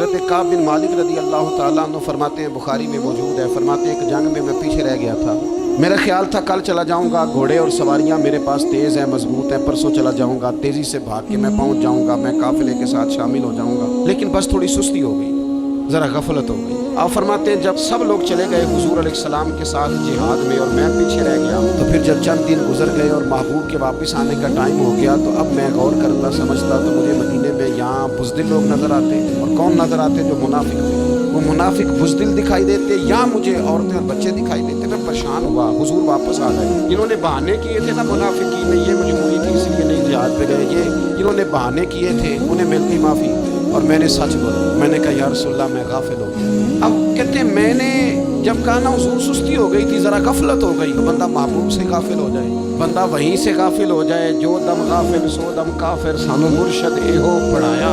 حضرت کعب بن مالک رضی اللہ تعالیٰ عنہ فرماتے ہیں، بخاری میں موجود ہے، فرماتے ہیں ایک جنگ میں پیچھے رہ گیا تھا، میرا خیال تھا کل چلا جاؤں گا، گھوڑے اور سواریاں میرے پاس تیز ہیں، مضبوط ہیں، پرسوں چلا جاؤں گا، تیزی سے بھاگ کے میں پہنچ جاؤں گا، میں قافلے کے ساتھ شامل ہو جاؤں گا، لیکن بس تھوڑی سستی ہو گئی، ذرا غفلت ہو گئی۔ آپ فرماتے ہیں جب سب لوگ چلے گئے حضور علیہ السلام کے ساتھ جہاد میں اور میں پیچھے رہ گیا، تو پھر جب چند دن گزر گئے اور محبوب کے واپس آنے کا ٹائم ہو گیا، تو اب میں غور کرتا سمجھتا تو مجھے مدینے میں یہاں بزدل لوگ نظر آتے، اور کون نظر آتے؟ جو منافق تھے، وہ منافق بزدل دکھائی دیتے، یا مجھے عورتیں اور بچے دکھائی دیتے۔ میں پریشان ہوا، حضور واپس آ گئے، جنہوں نے بہانے کیے تھے نا منافقین میں، یہ مجبوری تھی اس لیے نہیں جہاد پہ گئے، یہ جنہوں نے بہانے کیے تھے انہیں مل گئی معافی، اور میں نے سچ بولا، میں نے کہا یا رسول اللہ میں غافل ہو گیا۔ اب کہتے ہیں میں نے جب کہا نا حضور سستی ہو گئی تھی، ذرا غفلت ہو گئی، تو بندہ محبوب سے غافل ہو جائے، بندہ وہیں سے غافل ہو جائے، جو دم غافل سو دم کافر، سانو مرشد اے ہو پڑھایا۔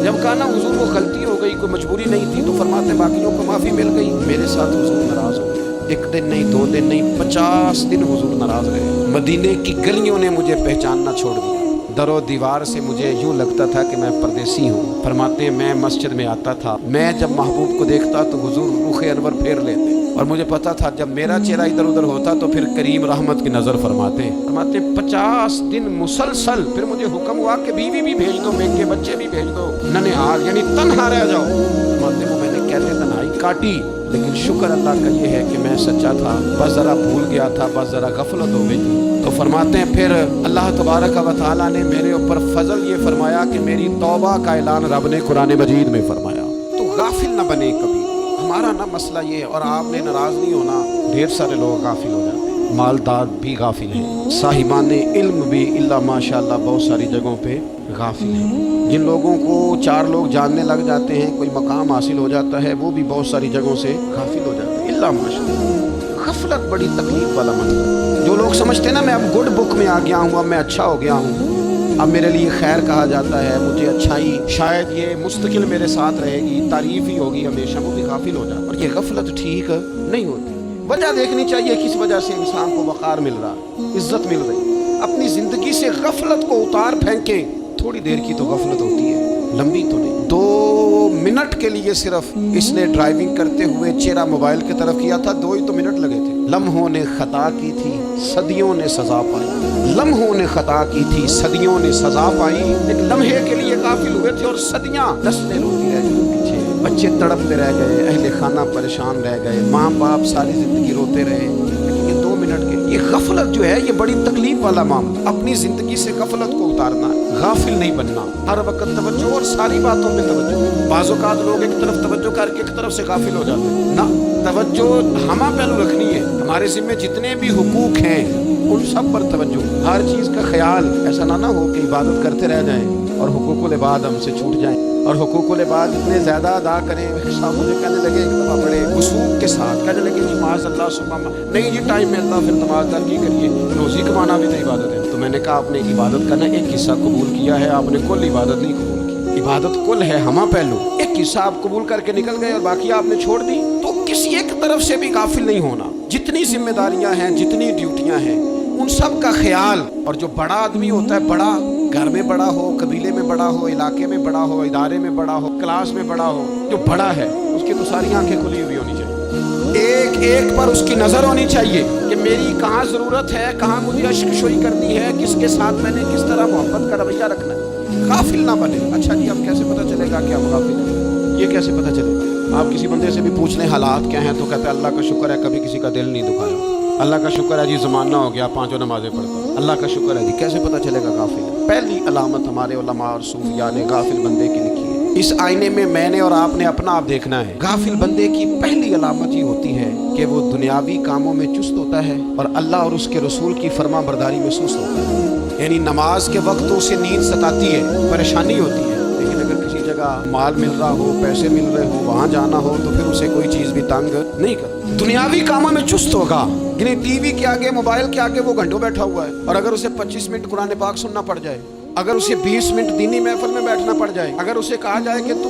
جب کہا نا حضور وہ غلطی ہو گئی، کوئی مجبوری نہیں تھی، تو فرماتے باقیوں کو معافی مل گئی، میرے ساتھ حضور ناراض ہو گئے، ایک دن نہیں، 2 دن نہیں، 50 دن حضور ناراض رہے۔ مدینے کی گلیوں نے مجھے پہچاننا چھوڑ دیا، در و دیوار سے مجھے یوں لگتا تھا کہ میں پردیسی ہوں۔ فرماتے ہیں میں مسجد میں آتا تھا، میں جب محبوب کو دیکھتا تو حضور رخ انور پھیر لیتے، اور مجھے پتا تھا جب میرا چہرہ ادھر ادھر ہوتا تو پھر کریم رحمت کی نظر فرماتے ہیں۔ 50 دن مسلسل، پھر مجھے حکم ہوا کہ بیوی بھی بھیج دو، کے بچے بھی بھیج دو، ننھال یعنی تنہا رہ جاؤ۔ فرماتے ہیں میں نے کہتے تنہائی کاٹی، لیکن شکر اللہ کا یہ ہے کہ میں سچا تھا، بس ذرا بھول گیا تھا، بس ذرا غفلت ہو گئی تھی۔ تو فرماتے ہیں پھر اللہ تبارک و تعالیٰ نے میرے اوپر فضل یہ فرمایا کہ میری توبہ کا اعلان رب نے قرآن مجید میں فرمایا۔ تو غافل نہ بنے کبھی، ہمارا نہ مسئلہ یہ ہے، اور آپ نے ناراض نہیں ہونا، ڈھیر سارے لوگ غافل ہو جاتے ہیں، مالدار بھی غافل ہیں، صاحبان علم بھی اللہ ماشاء اللہ بہت ساری جگہوں پہ غافل ہیں، جن لوگوں کو 4 لوگ جاننے لگ جاتے ہیں، کوئی مقام حاصل ہو جاتا ہے، وہ بھی بہت ساری جگہوں سے غافل ہو جاتے ہیں، اللہ ماشاء اللہ۔ غفلت بڑی تکلیف والا منظر، جو لوگ سمجھتے ہیں نا میں اب گڈ بک میں آ گیا ہوں، اب میں اچھا ہو گیا ہوں، اب میرے لیے خیر کہا جاتا ہے، مجھے اچھائی شاید یہ مستقل میرے ساتھ رہے گی، تعریف ہی ہوگی ہمیشہ، وہ بھی غافل ہو جاتا ہے، اور یہ غفلت ٹھیک نہیں ہوتی۔ وجہ دیکھنی چاہیے کس وجہ سے انسان کو وقار مل رہا، عزت مل رہی، اپنی زندگی سے غفلت کو اتار پھینکیں، تھوڑی دیر کی تو غفلت ہوتی ہے، لمبی تو نہیں۔ 2 منٹ کے لیے صرف اس نے ڈرائیونگ کرتے ہوئے چہرہ موبائل کی طرف کیا تھا، 2 ہی تو منٹ لگے تھے۔ لمحوں نے خطا کی تھی، صدیوں نے سزا پائی، لمحوں نے خطا کی تھی، صدیوں نے سزا پائی، ایک لمحے کے لیے غافل ہوئے تھے اور صدیاں نسلیں روتی رہ گئی پیچھے، بچے تڑپتے رہ گئے، اہل خانہ پریشان رہ گئے، ماں باپ ساری زندگی روتے رہے، لیکن یہ 2 منٹ کے لیے یہ غفلت جو ہے یہ بڑی تکلیف والا معاملہ، اپنی زندگی سے غفلت کو اتارنا، غافل نہیں بننا، ہر وقت توجہ اور ساری باتوں پہ توجہ۔ بعض اوقات لوگ ایک طرف توجہ کر کے ایک طرف سے غافل ہو جاتے ہیں، نہ، توجہ ہمیں پہلو رکھنی ہے، ہمارے ذمہ جتنے بھی حقوق ہیں ان سب پر توجہ، ہر چیز کا خیال، ایسا نہ ہو کہ عبادت کرتے رہ جائیں اور حقوق العباد ہم سے چھوٹ جائیں، اور حقوق العباد اتنے زیادہ ادا کریں، صاحب مجھے کہنے لگے ایک دفعہ بڑے وثوق کے ساتھ کہنے لگے جی معاذ اللہ سبحان نہیں جی ٹائم ملتا پھر نماز کی کریے، روزی کمانا بھی تو عبادت ہے۔ تو میں نے کہا آپ نے عبادت کرنا ایک حصہ قبول کیا ہے، آپ نے کل عبادت نہیں قبول کی، عبادت کل ہے ہمہ پہلو، ایک حصہ آپ قبول کر کے نکل گئے اور باقی آپ نے چھوڑ دی، تو کسی ایک طرف سے بھی غافل نہیں ہونا، جتنی ذمہ داریاں ہیں، جتنی ڈیوٹیاں ہیں، ان سب کا خیال۔ اور جو بڑا آدمی ہوتا ہے، بڑا گھر میں بڑا ہو، قبیلے میں بڑا ہو، علاقے میں بڑا ہو، ادارے میں بڑا ہو، کلاس میں بڑا ہو، جو بڑا ہے اس کی تو ساری آنکھیں کھلی ہوئی ہونی چاہیے، ایک ایک پر اس کی نظر ہونی چاہیے کہ میری کہاں ضرورت ہے، کہاں مجھے اشک شوئی کرنی ہے، کس کے ساتھ میں نے کس طرح محبت کا رویہ رکھنا ہے، غافل نہ بنے۔ اچھا جی اب کیسے پتہ چلے گا کہ ہم غافل ہیں؟ یہ کیسے پتہ چلے گا؟ آپ کسی بندے سے بھی پوچھ لیں حالات کیا ہیں تو کہتے ہیں اللہ کا شکر ہے کبھی کسی کا دل نہیں دکھایا، اللہ کا شکر ہے جی زمانہ ہو گیا 5 نمازیں پڑھتا، اللہ کا شکر ہے جی، کیسے پتہ چلے گا غافل ہے؟ پہلی علامت ہمارے علماء اور صوفیاء نے غافل بندے کی لکھی ہے، اس آئینے میں میں نے اور آپ نے اپنا آپ دیکھنا ہے۔ غافل بندے کی پہلی علامت یہ ہوتی ہے کہ وہ دنیاوی کاموں میں چست ہوتا ہے اور اللہ اور اس کے رسول کی فرما برداری میں سست ہوتا ہے، یعنی نماز کے وقت اسے نیند ستاتی ہے، پریشانی ہوتی ہے، لیکن اگر کسی جگہ مال مل رہا ہو، پیسے مل رہے ہو، وہاں جانا ہو تو پھر اسے کوئی چیز بھی تنگ نہیں کرتی، دنیاوی کاموں میں چست ہوگا، یعنی ٹی وی کے آگے، موبائل کے آگے وہ گھنٹوں بیٹھا ہوا ہے، اور اگر اسے 25 منٹ قرآن پاک سننا پڑ جائے، اگر اسے 20 منٹ دینی محفل میں بیٹھنا پڑ جائے، اگر اسے کہا جائے کہ تو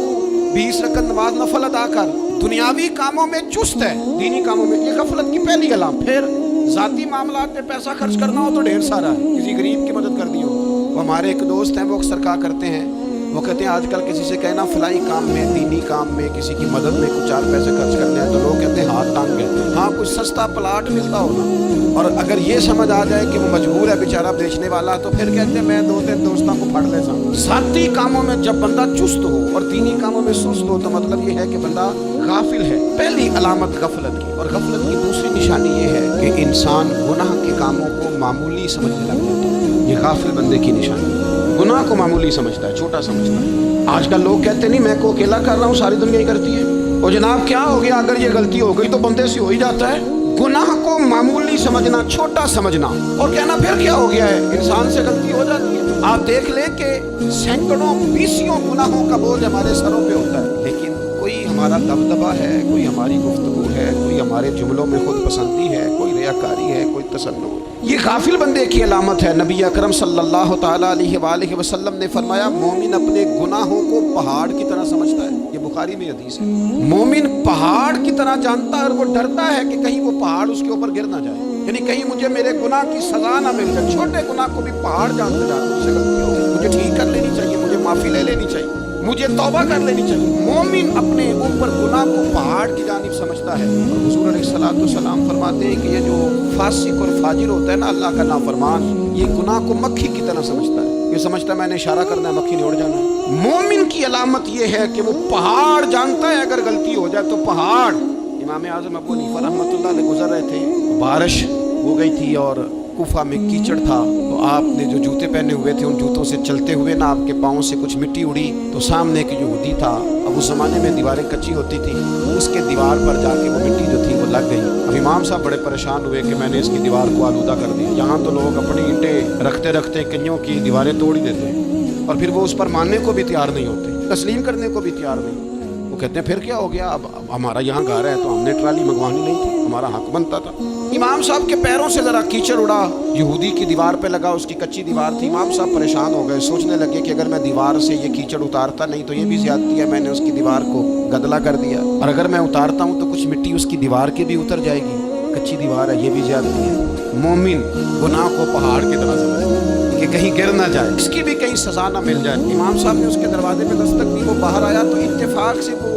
20 رکعت نماز نفل ادا کر، دنیاوی کاموں میں چست ہے، دینی کاموں میں، یہ غفلت کی پہلی علامت۔ پھر ذاتی معاملات میں پیسہ خرچ کرنا ہو تو ڈھیر سارا ہے، کسی غریب کی مدد کرنی ہو، وہ ہمارے ایک دوست ہیں وہ اکثر کہا کرتے ہیں وہ کہتے ہیں آج کل کسی سے کہنا فلائی کام میں، دینی کام میں، کسی کی مدد میں کچھ 4 پیسے خرچ کرنے ہیں تو لوگ کہتے ہیں ہاتھ تانگ ہے. ہاں کچھ سستا پلاٹ ملتا ہونا، اور اگر یہ سمجھ آ جائے کہ وہ مجبور ہے بیچارہ بیچنے والا، تو پھر کہتے ہیں میں 2-3 دوستوں کو پھڑ لیتا ہوں. ذاتی کاموں میں جب بندہ چست ہو اور دینی کاموں میں سست ہو تو مطلب یہ ہے کہ بندہ غافل ہے. پہلی علامت غفلت کی. اور غفلت کی دوسری نشانی یہ ہے کہ انسان گناہ کے کاموں کو معمولی سمجھنے لگ جاتا ہے. یہ غافل بندے کی نشانی ہے. گناہ کو معمولی سمجھتا ہے، چھوٹا سمجھتا ہے. آج کل لوگ کہتے نہیں میں کو اکیلا کر رہا ہوں، ساری دنیا ہی کرتی ہے. اور جناب کیا ہو گیا، اگر یہ غلطی ہو گئی تو بندے سے ہو ہی جاتا ہے. گناہ کو معمولی سمجھنا، چھوٹا سمجھنا اور کہنا پھر کیا ہو گیا ہے، انسان سے غلطی ہو جاتی ہے. آپ دیکھ لیں کہ سینکڑوں بیسیوں گناہوں کا بوجھ ہمارے سروں پہ ہوتا ہے، لیکن کوئی ہمارا دبدبہ ہے، کوئی ہماری گفتگو ہے، کوئی ہمارے جملوں میں خود پسندی ہے، کوئی ریاکاری ہے، کوئی تسنن. یہ غافل بندے کی علامت ہے. نبی اکرم صلی اللہ تعالیٰ علیہ وآلہ وسلم نے فرمایا مومن اپنے گناہوں کو پہاڑ کی طرح سمجھتا ہے. یہ بخاری میں حدیث ہے. مومن پہاڑ کی طرح جانتا ہے اور وہ ڈرتا ہے کہ کہیں وہ پہاڑ اس کے اوپر گر نہ جائے، یعنی کہیں مجھے میرے گناہ کی سزا نہ مل جائے. چھوٹے گناہ کو بھی پہاڑ جانتے جانتے مجھ سے غلطی ہو گئی، مجھے ٹھیک کر لینی چاہیے، مجھے معافی لے لینی چاہیے، مجھے توبہ کر لینی چاہیے. مومن اپنے اوپر گناہ کو پہاڑ کی جانب سمجھتا ہے. اور حضور علیہ الصلوۃ والسلام فرماتے ہیں کہ یہ جو فاسق اور فاجر ہوتا ہے نا، اللہ کا نافرمان، یہ گناہ کو مکھی کی طرح سمجھتا ہے. یہ سمجھتا ہے میں نے اشارہ کرنا ہے، مکھی نے اڑ جانا ہے. مومن کی علامت یہ ہے کہ وہ پہاڑ جانتا ہے اگر غلطی ہو جائے تو پہاڑ. امام اعظم ابو حنیفہ رحمۃ اللہ علیہ گزر رہے تھے، بارش ہو گئی تھی اور کوفہ میں کیچڑ تھا، تو آپ نے جو جوتے پہنے ہوئے تھے ان جوتوں سے چلتے ہوئے نا آپ کے پاؤں سے کچھ مٹی اڑی، تو سامنے کی جو یہودی تھا، اب اس زمانے میں دیواریں کچی ہوتی تھی، اس کے دیوار پر جا کے وہ مٹی جو تھی وہ لگ گئی. اب امام صاحب بڑے پریشان ہوئے کہ میں نے اس کی دیوار کو آلودہ کر دیا. یہاں تو لوگ اپنی اینٹیں رکھتے رکھتے کئیوں کی دیواریں توڑ ہی دیتے ہیں، اور پھر وہ اس پر ماننے کو بھی تیار نہیں ہوتے، تسلیم کرنے کو بھی تیار نہیں ہوتے. وہ کہتے ہیں پھر کیا ہو گیا، اب ہمارا یہاں گھر ہے تو ہم نے ٹرالی منگوانی نہیں تھی، ہمارا حق بنتا تھا. امام صاحب کے پیروں سے ذرا کیچڑ اڑا، یہودی کی دیوار پہ لگا، اس کی کچی دیوار تھی. امام صاحب پریشان ہو گئے، سوچنے لگے کہ اگر میں دیوار سے یہ کیچڑ اتارتا نہیں تو یہ بھی زیادتی ہے، میں نے اس کی دیوار کو گدلا کر دیا، اور اگر میں اتارتا ہوں تو کچھ مٹی اس کی دیوار کی بھی اتر جائے گی، کچی دیوار ہے، یہ بھی زیادتی ہے. مومن گناہ کو پہاڑ کی طرح سمجھتا ہے کہ کہیں گر نہ جائے، اس کی بھی کہیں سزا نہ مل جائے. امام صاحب نے اس کے دروازے پہ دستک دی، وہ باہر آیا تو اتفاق سے وہ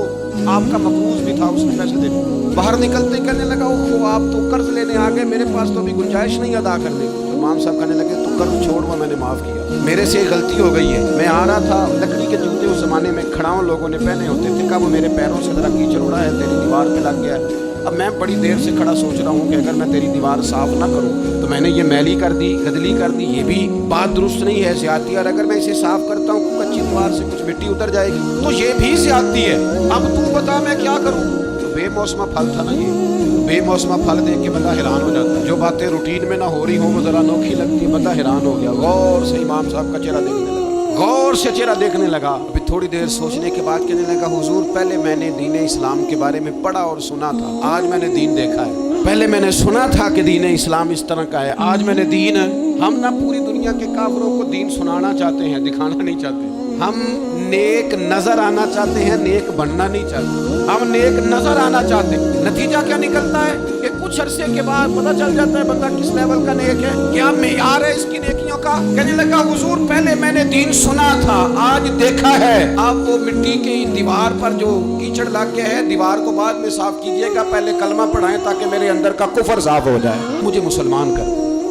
آپ کا مقروض بھی تھا، اس نے پیسے دے دیے. باہر نکلتے کہنے لگا اوہ آپ تو قرض لینے آ گئے، میرے پاس تو ابھی گنجائش نہیں ادا کرنے کی. تو امام صاحب کہنے لگے تو قرض چھوڑ، وہ میں نے معاف کیا، میرے سے غلطی ہو گئی ہے. میں آ رہا تھا، لکڑی کے جوتے اس زمانے میں کھڑاؤں لوگوں نے پہنے ہوتے تھے، کہا وہ میرے پیروں سے ذرا کیچڑ اڑا ہے، تیری دیوار پہ لگ گیا ہے. اب میں بڑی دیر سے کھڑا سوچ رہا ہوں کہ اگر میں تیری دیوار صاف نہ کروں تو میں نے یہ میلی کر دی، گدلی کر دی، یہ بھی بات درست نہیں ہے، زیادتی. اور اگر میں اسے صاف کرتا ہوں کچی دیوار سے کچھ مٹی اتر جائے گی تو یہ بھی زیادتی ہے. اب تو بتا میں کیا کروں. تو بے موسمہ پھل تھا نا یہ، بے موسمہ پھل دیکھ کے بندہ حیران ہو جاتا ہے. جو باتیں روٹین میں نہ ہو رہی ہوں وہ ذرا انوکھی لگتی ہے، بندہ حیران ہو گیا. غور سے امام صاحب کا چہرہ دیکھنے لگا، غور سے چہرہ دیکھنے لگا. ابھی تھوڑی دیر سوچنے کے بعد کہنے لگا حضور پہلے میں نے دین اسلام کے بارے میں پڑھا اور سنا تھا، آج میں نے دین دیکھا ہے. پہلے میں نے سنا تھا کہ دین اسلام اس طرح کا ہے، آج میں نے دین. ہم نہ پوری دنیا کے کافروں کو دین سنانا چاہتے ہیں، دکھانا نہیں چاہتے. ہم نیک نظر آنا چاہتے ہیں، نیک بننا نہیں چاہتے. ہم نیک نظر آنا چاہتے ہیں. نتیجہ کیا نکلتا ہے کہ کچھ عرصے کے بعد پتہ چل جاتا ہے بندہ کس لیول کا نیک ہے، کیا معیار ہے اس کی نیکیوں کا. کہنے لگا حضور پہلے میں نے دین سنا تھا، آج دیکھا ہے. آپ وہ مٹی کی دیوار پر جو کیچڑ لگ گیا ہے، دیوار کو بعد میں صاف کیجئے گا، پہلے کلمہ پڑھائیں تاکہ میرے اندر کا کفر صاف ہو جائے، مجھے مسلمان کر.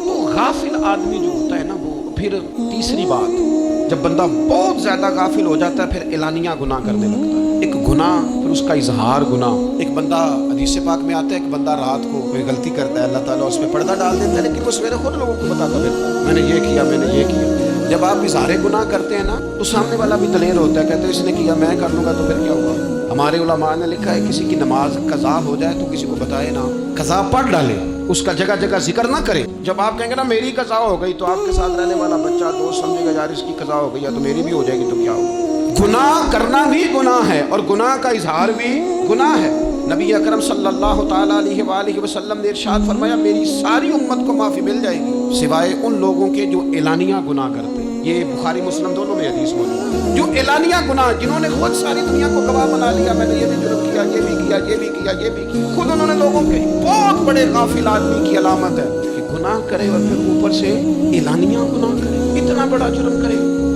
تو غافل آدمی جو ہوتا ہے نا، وہ پھر تیسری بات، جب بندہ بہت زیادہ غافل ہو جاتا ہے پھر اعلانیہ گناہ کرنے لگتا ہے. ایک گناہ پھر اس کا اظہار گناہ. ایک بندہ حدیث پاک میں آتا ہے، ایک بندہ رات کو کوئی غلطی کرتا ہے، اللہ تعالیٰ اس پہ پردہ ڈال دیتا ہے، لیکن وہ سویرے خود لوگوں کو بتاتا پھرتا ہے میں نے یہ کیا، میں نے یہ کیا. جب آپ اظہار گناہ کرتے ہیں نا تو سامنے والا بھی دلیر ہوتا ہے، کہتے ہیں اس نے کیا میں کر لوں گا تو پھر کیا ہوا. ہمارے علماء نے لکھا ہے کسی کی نماز قضا ہو جائے تو کسی کو بتائے نا، قضا پڑھ ڈالے، اس کا جگہ جگہ ذکر نہ کرے. جب آپ کہیں گے نا میری قضا ہو گئی تو آپ کے ساتھ رہنے والا بچہ دوست سمجھے گا یار اس کی قضا ہو گئی ہے تو میری بھی ہو جائے گی تو کیا ہوگا. گناہ کرنا بھی گناہ ہے اور گناہ کا اظہار بھی گناہ ہے. نبی اکرم صلی اللہ تعالیٰ علیہ وآلہ وسلم نے ارشاد فرمایا میری ساری امت کو معافی مل جائے گی سوائے ان لوگوں کے جو اعلانیہ گناہ کرتے ہیں. یہ بخاری مسلم دونوں میں حدیث موجود ہے. جو اعلانیہ گناہ، جنہوں نے خود ساری دنیا کو گواہ بنا لیا، میں نے یہ بھی جرم کیا، یہ بھی کیا، یہ بھی کیا، یہ بھی کیا، خود انہوں نے لوگوں کے. بہت بڑے غافل آدمی کی علامت ہے کہ گناہ کرے اور پھر اوپر سے اعلانیہ گناہ کرے، اتنا بڑا جرم کرے.